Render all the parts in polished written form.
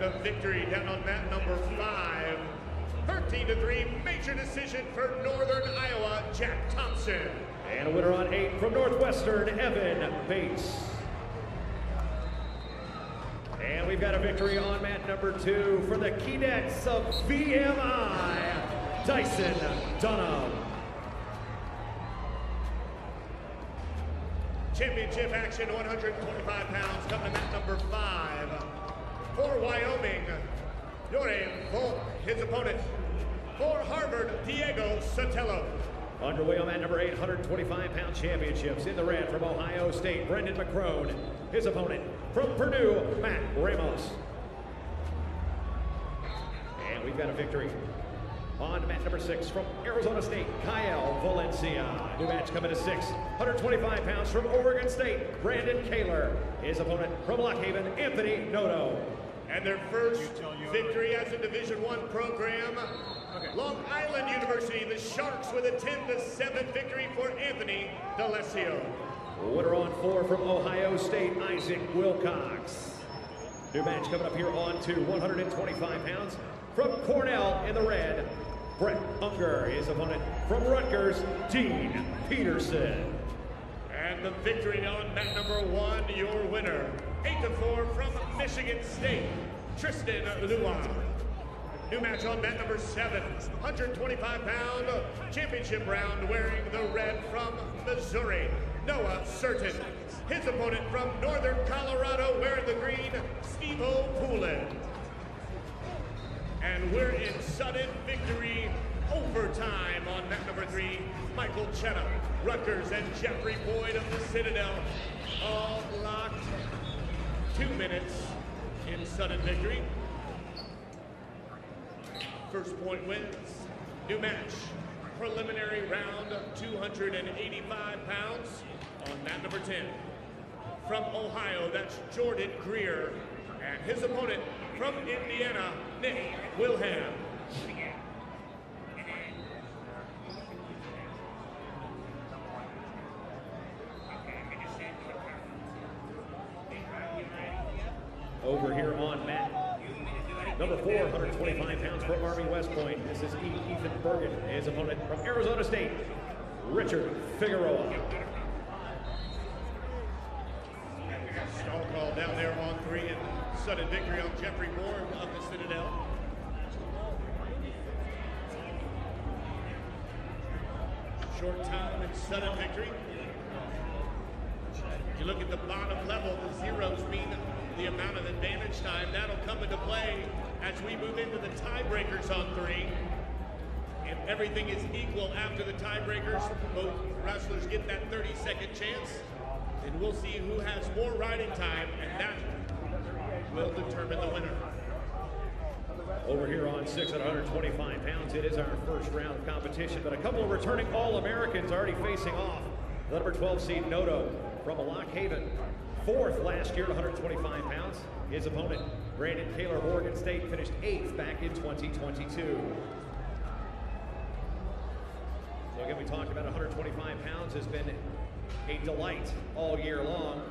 the victory down on mat number 5. 13-3, major decision for Northern Iowa, Jack Thompson. And a winner on 8 from Northwestern, Evan Bates. And we've got a victory on mat number 2 for the Keydets of VMI, Dyson Dunham. Championship action, 125 pounds, coming to mat number 5. For Wyoming, Yore Volk, his opponent. For Harvard, Diego Sotelo. Underway on mat number 8, 125-pound championships. In the red from Ohio State, Brendan McCrone. His opponent from Purdue, Matt Ramos. And we've got a victory on mat number 6 from Arizona State, Kyle Valencia. New match coming to 6, 125 pounds from Oregon State, Brandon Kaler. His opponent from Lock Haven, Anthony Noto. And their first victory as a Division I program. Long Island University, the Sharks with a 10-7 victory for Anthony D'Alessio. Winner on 4 from Ohio State, Isaac Wilcox. New match coming up here on 2, 125 pounds from Cornell in the red, Brett Unger. His opponent from Rutgers, Dean Peterson. And the victory on mat number 1, your winner, 8-4 from Michigan State, Tristan Luan. New match on mat number 7, 125-pound championship round, wearing the red from Missouri, Noah Certain. His opponent from Northern Colorado, wearing the green, Steve-O Poulin. And we're in sudden victory overtime on mat number 3, Michael Chenna, Rutgers, and Jeffrey Boyd of the Citadel, all locked. 2 minutes in sudden victory. First point wins. New match, preliminary round, 285 pounds on mat number 10. From Ohio, that's Jordan Greer, and his opponent from Indiana, Nick Wilhelm. Over here on mat number 4, 125 pounds from Army West Point. This is Ethan Bergen. His opponent from Arizona State, Richard Figueroa. Stall call down there on 3 and sudden victory on Jeffrey Boyd of the Citadel. Short time and sudden victory. If you look at the bottom level, the zeros mean the amount of advantage time. That'll come into play as we move into the tiebreakers on 3. If everything is equal after the tiebreakers, both wrestlers get that 30-second chance, and we'll see who has more riding time, and that will determine the winner. Over here on 6 at 125 pounds, it is our first round of competition, but a couple of returning All-Americans already facing off. The number 12 seed Noto from Lock Haven, 4th last year at 125 pounds. His opponent, Brandon Kaler of Oregon State, finished 8th back in 2022. So again, we talked about 125 pounds has been a delight all year long,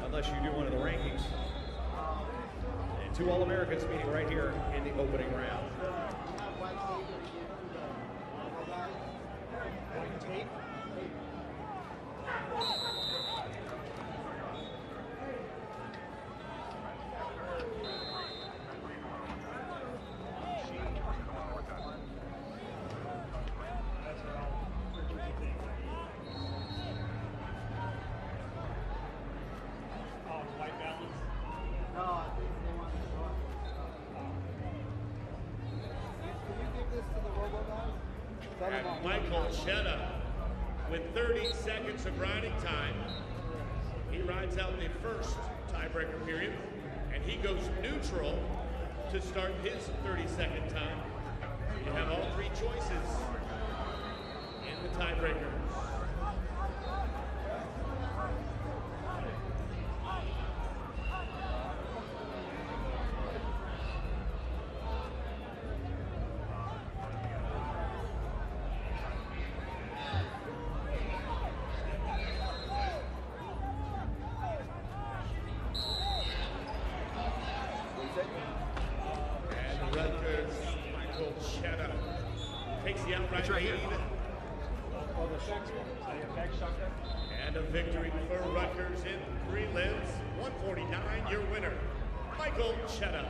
unless you do one of the rankings. And 2 All-Americans meeting right here in the opening round. And Michael Chenna with 30 seconds of riding time. He rides out the first tiebreaker period, and he goes neutral to start his 30-second time. You have all 3 choices in the tiebreaker. Cheddar takes the outright lead. And a victory for Rutgers in prelims. 149, your winner, Michael Cheddar.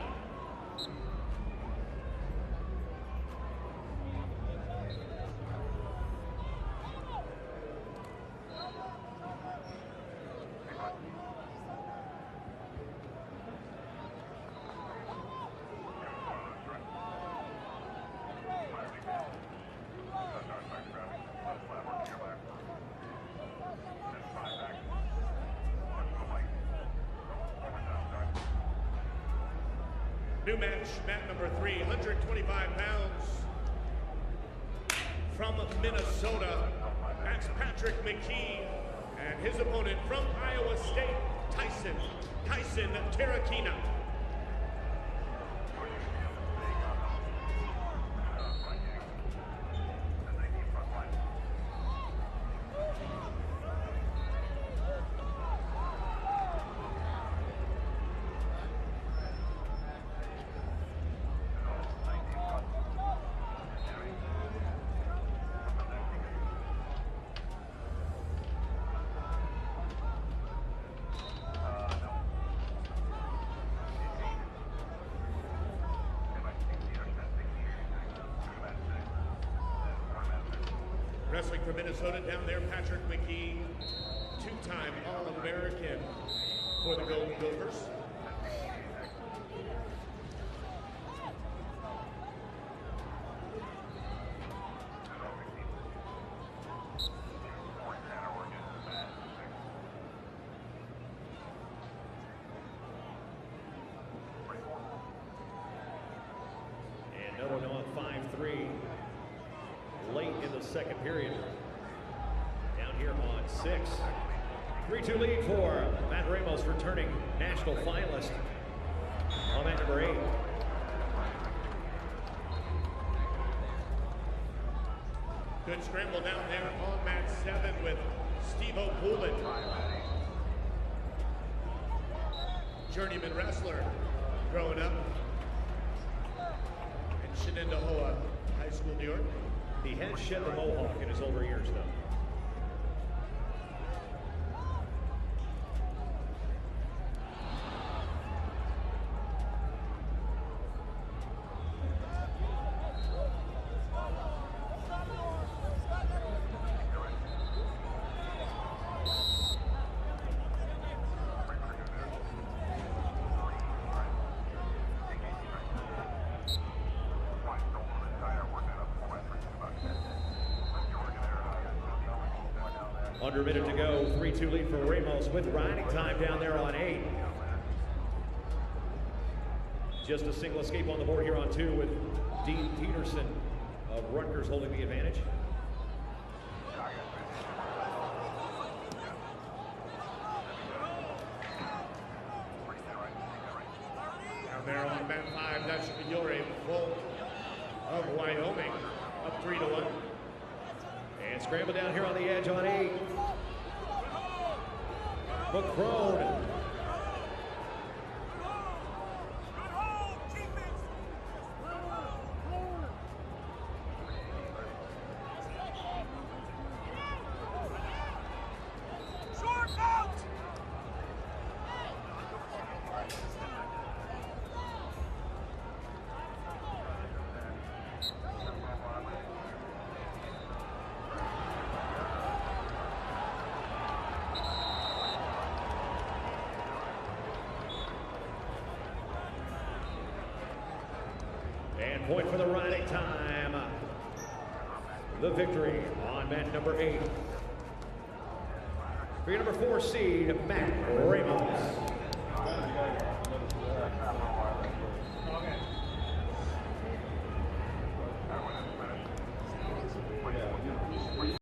New match, mat number 3, 125 pounds. From Minnesota, that's Patrick McKee. And his opponent from Iowa State, Tyson Terrakina. Wrestling from Minnesota down there, Patrick McKee, two-time All-American for the Golden Gophers. And Noto on 5-3. Late in the second period. Down here on 6. 3-2 lead for Matt Ramos, returning national finalist on mat number 8. Good scramble down there on mat 7 with Steve O'Poulin. Journeyman wrestler growing up in Shenandoah High School, New York. He has shed the mohawk in his older years, though. Under a minute to go, 3-2 lead for Ramos with riding time down there on 8. Just a single escape on the board here on 2 with Dean Peterson of Rutgers holding the advantage. Down there on mat 5, that's Yuri Volk of Wyoming, up 3-1. And scramble down here on the edge on 8. McCrone. And point for the riding time. The victory on mat number 8. For your number 4 seed, Matt Ramos.